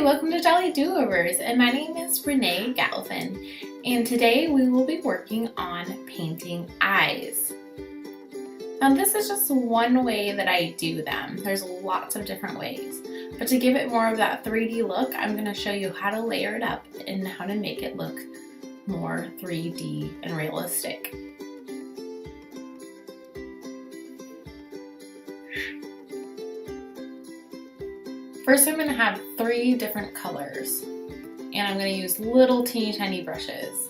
Hi, welcome to Dolly Do-Overs, and my name is Renee Galvin, and today we will be working on painting eyes. Now this is just one way that I do them. There's lots of different ways, but to give it more of that 3D look, I'm going to show you how to layer it up and how to make it look more 3D and realistic. First, I'm going to have 3 different colors, and I'm going to use little teeny tiny brushes.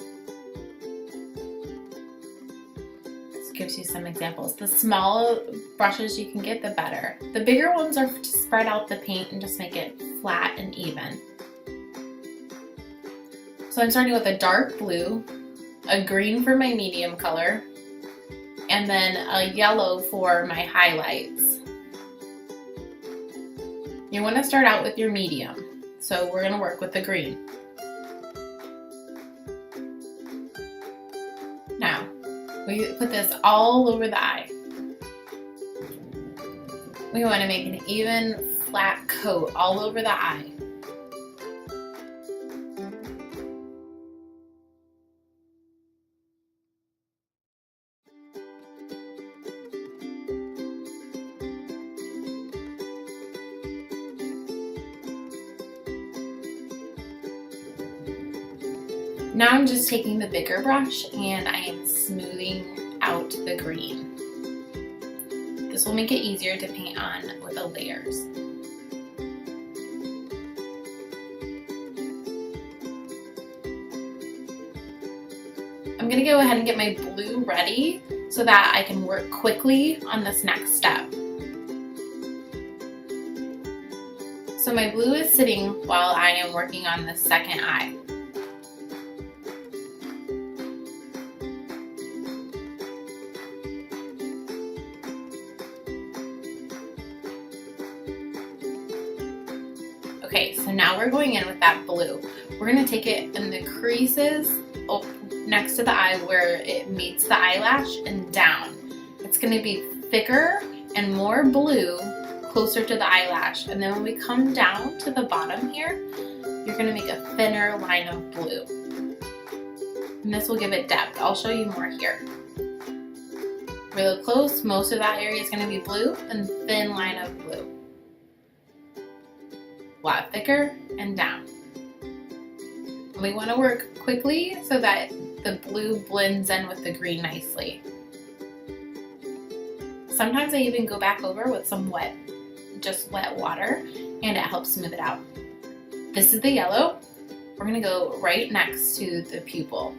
This gives you some examples. The smaller brushes you can get, the better. The bigger ones are to spread out the paint and just make it flat and even. So I'm starting with a dark blue, a green for my medium color, and then a yellow for my highlights. You want to start out with your medium, so we're going to work with the green. Now, we put this all over the eye. We want to make an even, flat coat all over the eye. Now I'm just taking the bigger brush and I am smoothing out the green. This will make it easier to paint on with the layers. I'm going to go ahead and get my blue ready so that I can work quickly on this next step. So my blue is sitting while I am working on the second eye. Okay, so now we're going in with that blue. We're going to take it in the creases next to the eye where it meets the eyelash and down. It's going to be thicker and more blue closer to the eyelash. And then when we come down to the bottom here, you're going to make a thinner line of blue. And this will give it depth. I'll show you more here. Really close, most of that area is going to be blue and thin line of blue. A lot thicker and down. And we want to work quickly so that the blue blends in with the green nicely. Sometimes I even go back over with some wet water, and it helps smooth it out. This is the yellow. We're going to go right next to the pupil.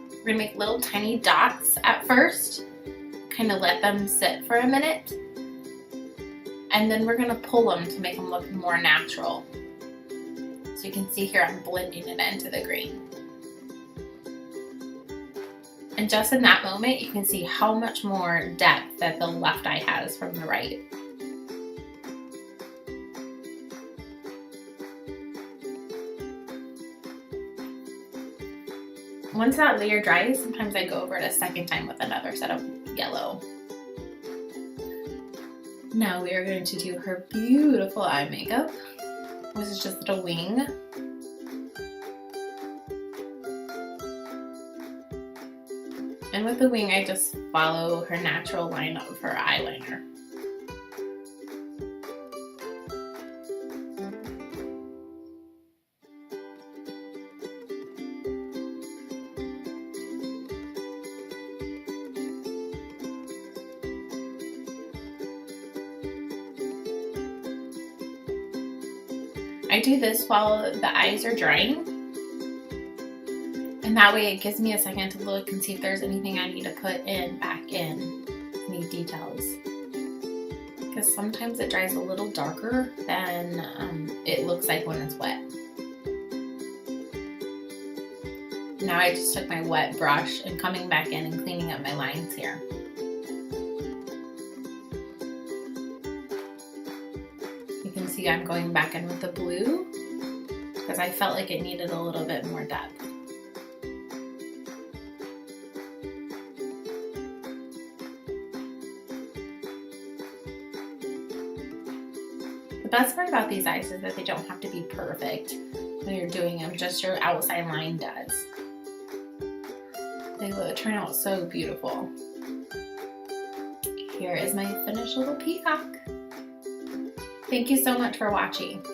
We're going to make little tiny dots at first, kind of let them sit for a minute. And then we're going to pull them to make them look more natural. So you can see here I'm blending it into the green. And just in that moment you can see how much more depth that the left eye has from the right. Once that layer dries, sometimes I go over it a second time with another set of yellow. Now we are going to do her beautiful eye makeup. This is just a wing. And with the wing, I just follow her natural line of her eyeliner. I do this while the eyes are drying, and that way it gives me a second to look and see if there's anything I need to put back in, any details. Because sometimes it dries a little darker than it looks like when it's wet. Now I just took my wet brush and coming back in and cleaning up my lines here. You can see I'm going back in with the blue because I felt like it needed a little bit more depth. best part about these eyes is that they don't have to be perfect when you're doing them, just your outside line does. They will turn out so beautiful. Here is my finished little peacock. Thank you so much for watching.